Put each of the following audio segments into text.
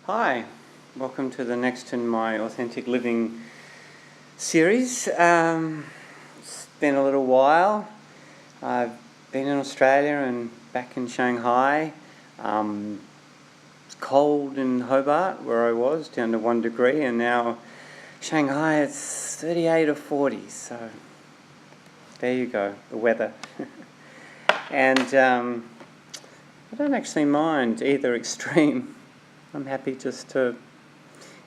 Hi, welcome to the next in my Authentic Living series. It's been a little while. I've been in Australia and back in Shanghai. It's cold in Hobart, where I was, down to 1 degree, and now Shanghai it's 38 or 40, so there you go, the weather. And I don't actually mind either extreme. I'm happy just to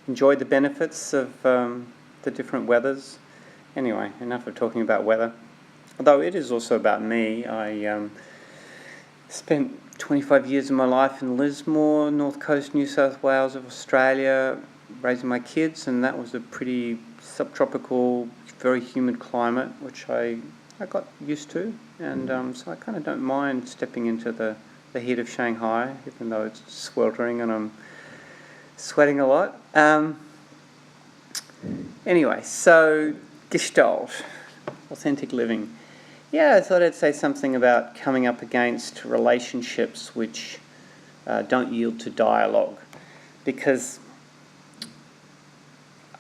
enjoy the benefits of the different weathers. Anyway, enough of talking about weather. Although it is also about me. I spent 25 years of my life in Lismore, north coast New South Wales of Australia, raising my kids, and that was a pretty subtropical, very humid climate, which I got used to. And so I kind of don't mind stepping into the heat of Shanghai, even though it's sweltering and I'm sweating a lot. Anyway, so Gestalt, authentic living. Yeah, I thought I'd say something about coming up against relationships which don't yield to dialogue, because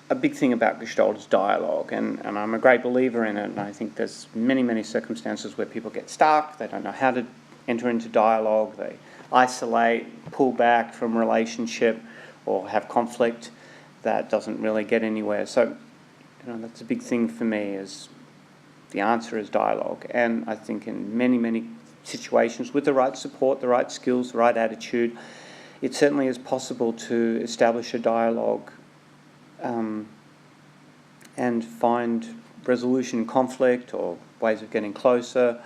a big thing about Gestalt is dialogue, and I'm a great believer in it, and I think there's many circumstances where people get stuck, they don't know how to enter into dialogue, they isolate, pull back from relationship, or have conflict that doesn't really get anywhere. So, that's a big thing for me, is the answer is dialogue. And I think in many situations, with the right support, the right skills, the right attitude, it certainly is possible to establish a dialogue and find resolution in conflict or ways of getting closer.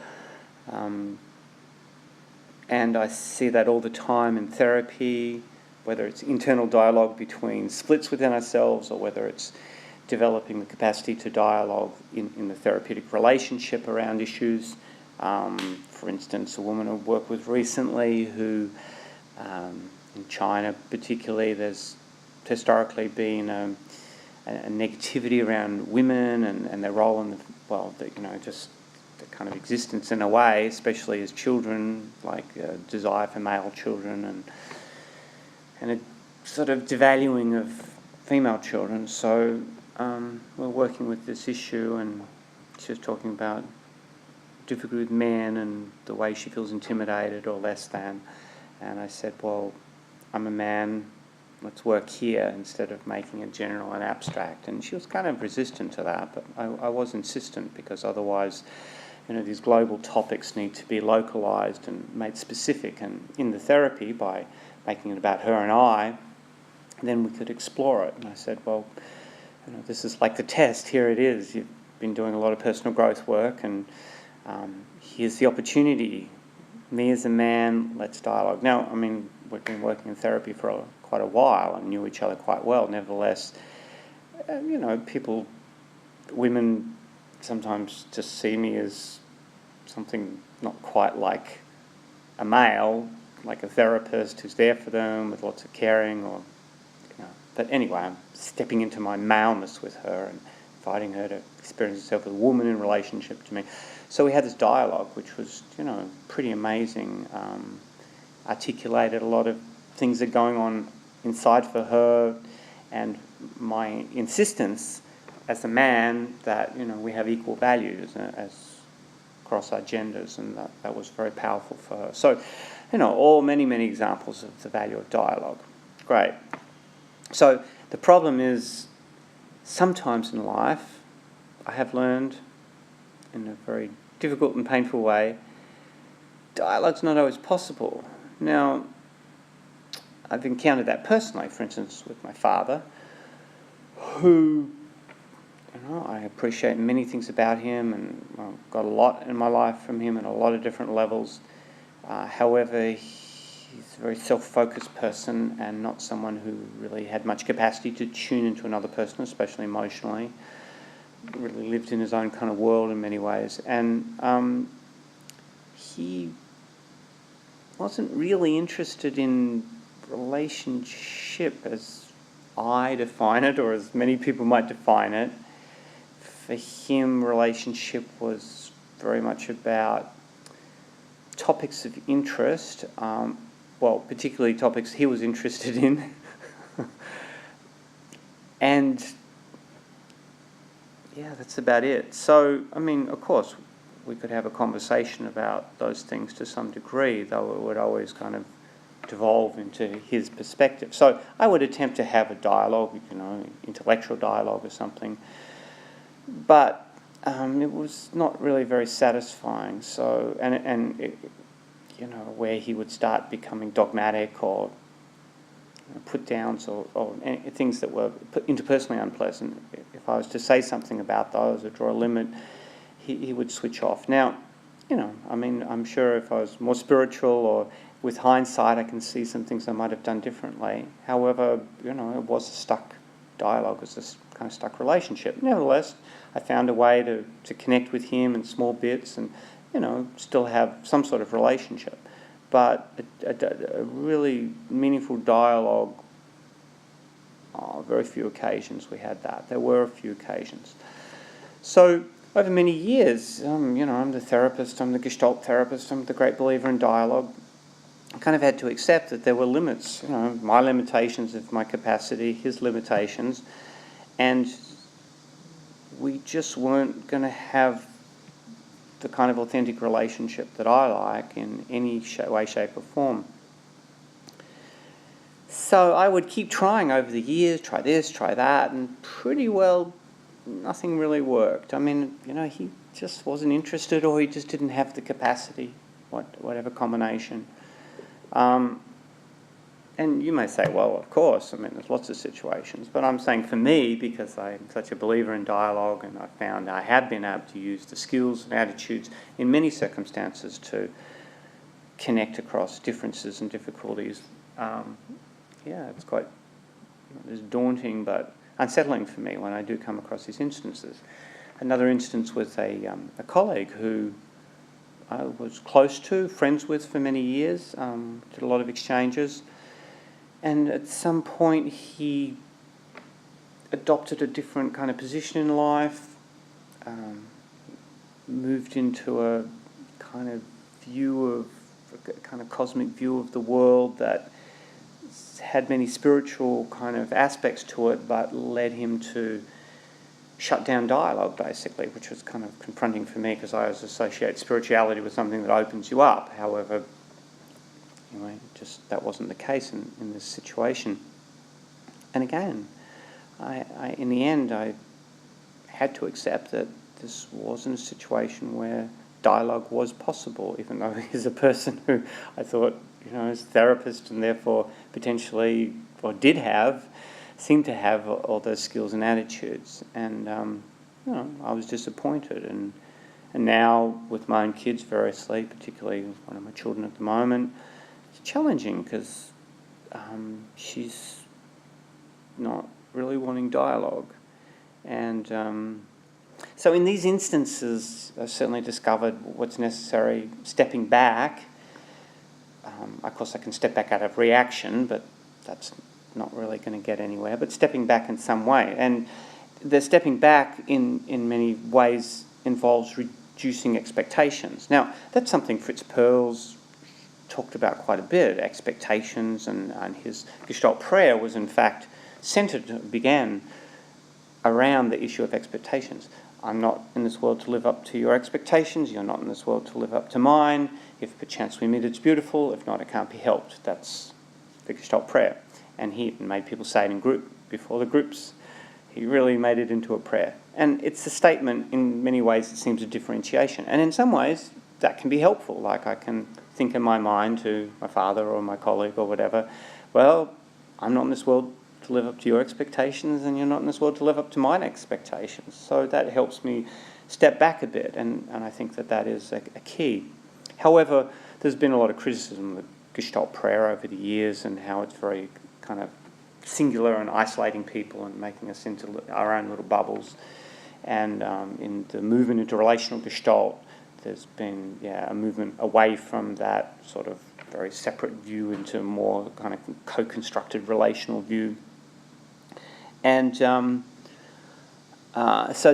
And I see that all the time in therapy, whether it's internal dialogue between splits within ourselves or whether it's developing the capacity to dialogue in the therapeutic relationship around issues. For instance, a woman I've worked with recently who, in China particularly, there's historically been a negativity around women and their role in just the kind of existence in a way, especially as children, like desire for male children and a sort of devaluing of female children. So we're working with this issue, and she was talking about difficulty with men and the way she feels intimidated or less than. And I said, well, I'm a man, let's work here instead of making it general and abstract. And she was kind of resistant to that, but I was insistent, because otherwise, these global topics need to be localised and made specific. And in the therapy, by making it about her and I, then we could explore it. And I said, well, this is like the test. Here it is. You've been doing a lot of personal growth work, and here's the opportunity. Me as a man, let's dialogue. Now, we've been working in therapy for quite a while and knew each other quite well. Nevertheless, women sometimes just see me as something not quite like a male, like a therapist who's there for them with lots of caring, But anyway, I'm stepping into my maleness with her and inviting her to experience herself as a woman in relationship to me. So we had this dialogue, which was, pretty amazing. Articulated a lot of things that are going on inside for her, and my insistence as a man that, we have equal values as across our genders, and that was very powerful for her. So, many examples of the value of dialogue. Great. So the problem is, sometimes in life, I have learned in a very difficult and painful way, dialogue's not always possible. Now, I've encountered that personally, for instance, with my father, who, I appreciate many things about him, and I've got a lot in my life from him at a lot of different levels. However, he's a very self-focused person and not someone who really had much capacity to tune into another person, especially emotionally. Really lived in his own kind of world in many ways. And he wasn't really interested in relationship as I define it, or as many people might define it. For him, relationship was very much about topics of interest, particularly topics he was interested in, And yeah, that's about it. So, I mean, of course, we could have a conversation about those things to some degree, though it would always kind of devolve into his perspective. So I would attempt to have a dialogue, intellectual dialogue or something, but it was not really very satisfying. So, and it, where he would start becoming dogmatic or put downs or things that were interpersonally unpleasant. If I was to say something about those or draw a limit, he would switch off. Now, I'm sure if I was more spiritual or with hindsight, I can see some things I might have done differently. However, it was a stuck dialogue, it was a kind of stuck relationship. Nevertheless, I found a way to connect with him in small bits and, still have some sort of relationship. But a really meaningful dialogue, very few occasions we had that. There were a few occasions. So over many years, I'm the therapist, I'm the Gestalt therapist, I'm the great believer in dialogue. I kind of had to accept that there were limits, my limitations of my capacity, his limitations, and we just weren't going to have the kind of authentic relationship that I like in any way, shape or form. So I would keep trying over the years, try this, try that, and pretty well nothing really worked. I mean, he just wasn't interested or he just didn't have the capacity, whatever combination. And you may say, well, of course, there's lots of situations. But I'm saying for me, because I'm such a believer in dialogue and I found I have been able to use the skills and attitudes in many circumstances to connect across differences and difficulties. It's quite it's daunting but unsettling for me when I do come across these instances. Another instance with a colleague who I was close to, friends with for many years, did a lot of exchanges. And at some point he adopted a different kind of position in life, moved into a kind of cosmic view of the world that had many spiritual kind of aspects to it, but led him to shut down dialogue, basically, which was kind of confronting for me because I always associate spirituality with something that opens you up. However, just that wasn't the case in this situation. And again, I in the end, I had to accept that this wasn't a situation where dialogue was possible, even though he's a person who I thought, is a therapist and therefore potentially, or seemed to have all those skills and attitudes. And, I was disappointed. And now with my own kids variously, particularly one of my children at the moment, it's challenging because she's not really wanting dialogue. And so in these instances, I've certainly discovered what's necessary, stepping back. Of course, I can step back out of reaction, but that's not really going to get anywhere. But stepping back in some way. And the stepping back in many ways involves reducing expectations. Now, that's something Fritz Perls talked about quite a bit, expectations, and his Gestalt prayer was in fact began around the issue of expectations. I'm not in this world to live up to your expectations, you're not in this world to live up to mine. If perchance we meet, it's beautiful, if not, it can't be helped. That's the Gestalt prayer. And he even made people say it in group, before the groups. He really made it into a prayer. And it's a statement, in many ways, it seems a differentiation. And in some ways, that can be helpful. Like I can think in my mind to my father or my colleague or whatever, well, I'm not in this world to live up to your expectations and you're not in this world to live up to mine expectations. So that helps me step back a bit, and I think that is a key. However, there's been a lot of criticism of Gestalt prayer over the years and how it's very kind of singular and isolating people and making us into our own little bubbles. And in the movement into relational Gestalt, there's been a movement away from that sort of very separate view into more kind of co-constructed relational view. And so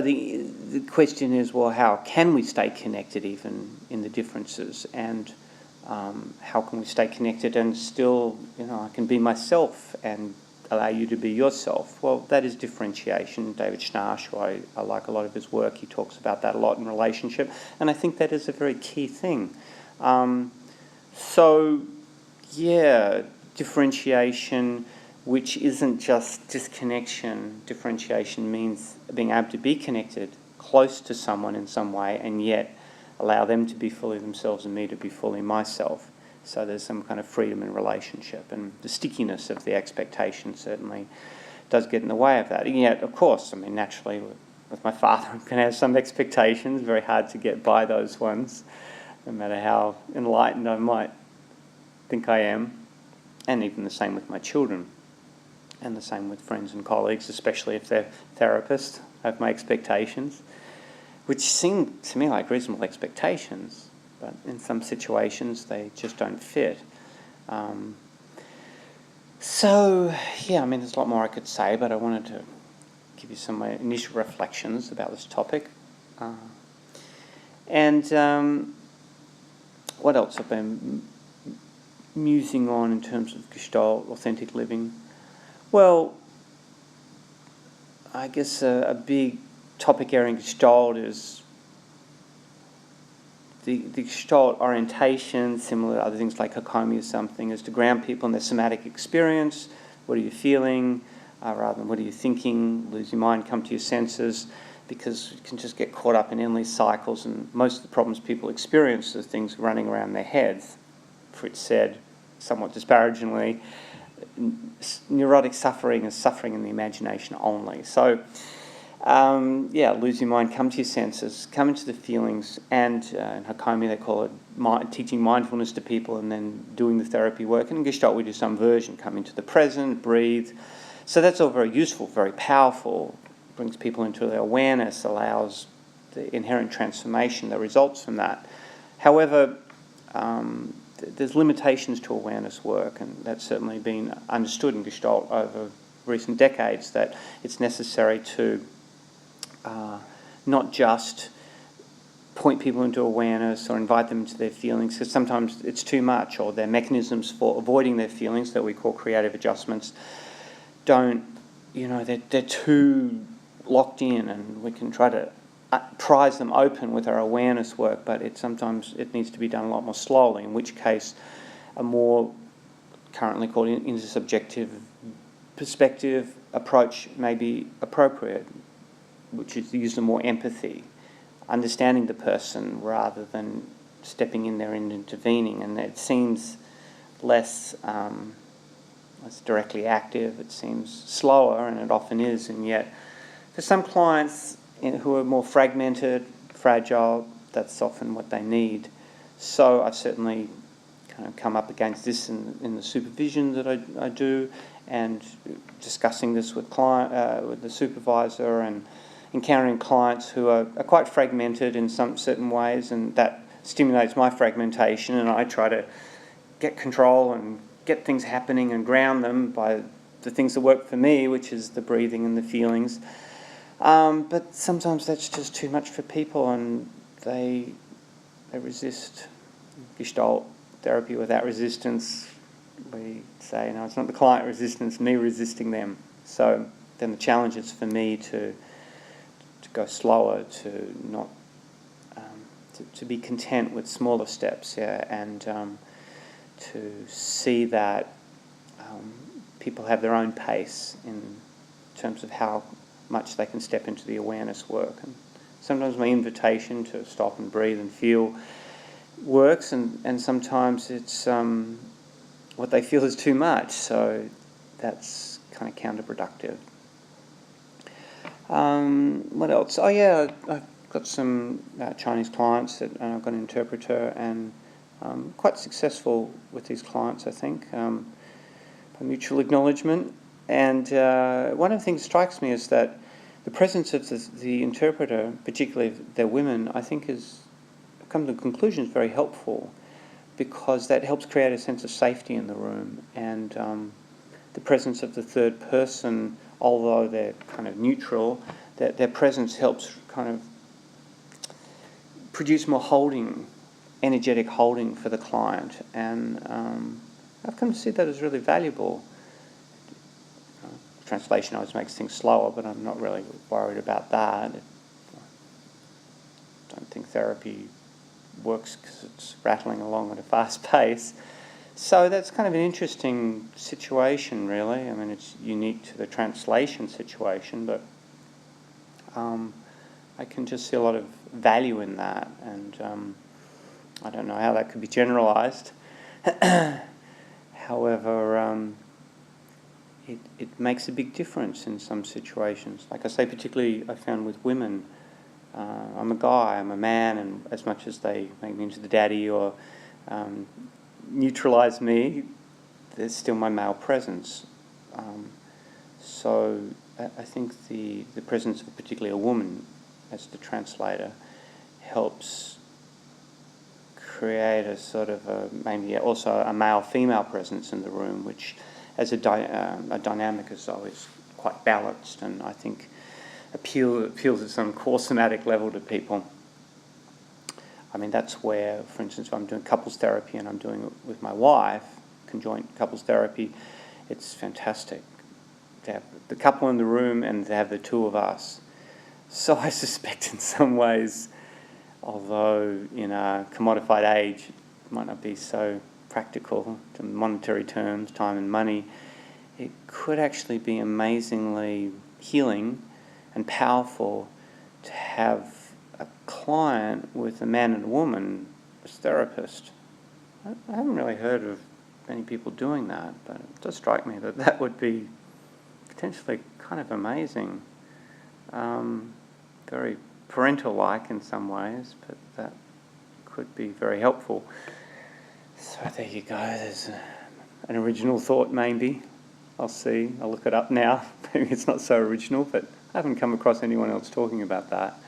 the question is, well, how can we stay connected even in the differences? And how can we stay connected and still, I can be myself and allow you to be yourself. Well, that is differentiation. David Schnarch, who I like a lot of his work, he talks about that a lot in relationship, and I think that is a very key thing. So, yeah, differentiation, which isn't just disconnection. Differentiation means being able to be connected, close to someone in some way, and yet allow them to be fully themselves and me to be fully myself. So there's some kind of freedom in relationship, and the stickiness of the expectation certainly does get in the way of that. And yet, of course, I mean, naturally, with my father, I'm going to have some expectations. Very hard to get by those ones, no matter how enlightened I might think I am. And even the same with my children, and the same with friends and colleagues, especially if they're therapists. I have my expectations, which seem to me like reasonable expectations, but in some situations they just don't fit. So, yeah, I mean, there's a lot more I could say, but I wanted to give you some of my initial reflections about this topic. What else I've been musing on in terms of Gestalt, authentic living? Well, I guess a big topic area in Gestalt is the Gestalt orientation, similar to other things like Hakomi or something, is to ground people in their somatic experience. What are you feeling? Rather than what are you thinking? Lose your mind, come to your senses, because you can just get caught up in endless cycles, and most of the problems people experience are things running around their heads. Fritz said, somewhat disparagingly, neurotic suffering is suffering in the imagination only. So, lose your mind, come to your senses, come into the feelings, and in Hakomi they call it teaching mindfulness to people and then doing the therapy work. And in Gestalt we do some version, come into the present, breathe. So that's all very useful, very powerful, brings people into their awareness, allows the inherent transformation that results from that. However, there's limitations to awareness work, and that's certainly been understood in Gestalt over recent decades, that it's necessary to not just point people into awareness or invite them into their feelings, because sometimes it's too much, or their mechanisms for avoiding their feelings that we call creative adjustments they're too locked in, and we can try to prise them open with our awareness work, but sometimes it needs to be done a lot more slowly, in which case a more currently called intersubjective perspective approach may be appropriate, which is to use more empathy, understanding the person rather than stepping in there and intervening. And it seems less directly active, it seems slower, and it often is. And yet for some clients who are more fragmented, fragile, that's often what they need. So I've certainly kind of come up against this in the supervision that I do, and discussing this with the supervisor, and encountering clients who are quite fragmented in some certain ways, and that stimulates my fragmentation, and I try to get control and get things happening and ground them by the things that work for me, which is the breathing and the feelings. But sometimes that's just too much for people, and they resist. Gestalt therapy without resistance, we say, no, it's not the client resistance, me resisting them. So then the challenge is for me to go slower, to not to be content with smaller steps, and to see that people have their own pace in terms of how much they can step into the awareness work. And sometimes my invitation to stop and breathe and feel works, and sometimes it's what they feel is too much, so that's kind of counterproductive. What else? Oh yeah, I've got some Chinese clients that I've got an interpreter, and quite successful with these clients, I think, by mutual acknowledgement. And one of the things that strikes me is that the presence of the interpreter, particularly if they're women, I think I've come to the conclusion is very helpful, because that helps create a sense of safety in the room, and the presence of the third person, although they're kind of neutral, that their presence helps kind of produce more energetic holding for the client, and I've come to see that as really valuable. translation always makes things slower, but I'm not really worried about that. I don't think therapy works because it's rattling along at a fast pace. So that's kind of an interesting situation, really. I mean, it's unique to the translation situation, but I can just see a lot of value in that, and I don't know how that could be generalized. However, it makes a big difference in some situations. Like I say, particularly I found with women, I'm a guy, I'm a man, and as much as they make me into the daddy or neutralise me, there's still my male presence. So I think the presence of particularly a woman as the translator helps create a sort of maybe also a male-female presence in the room, which as a dynamic is always quite balanced, and I think appeals at some core somatic level to people. I mean, that's where, for instance, if I'm doing couples therapy and I'm doing it with my wife, conjoint couples therapy, it's fantastic to have the couple in the room and to have the two of us. So I suspect in some ways, although in a commodified age, it might not be so practical to monetary terms, time and money, it could actually be amazingly healing and powerful to have a client with a man and a woman as therapist. I haven't really heard of many people doing that, but it does strike me that that would be potentially kind of amazing. Very parental-like in some ways, but that could be very helpful. So there you go, there's an original thought maybe. I'll see, I'll look it up now. Maybe it's not so original, but I haven't come across anyone else talking about that.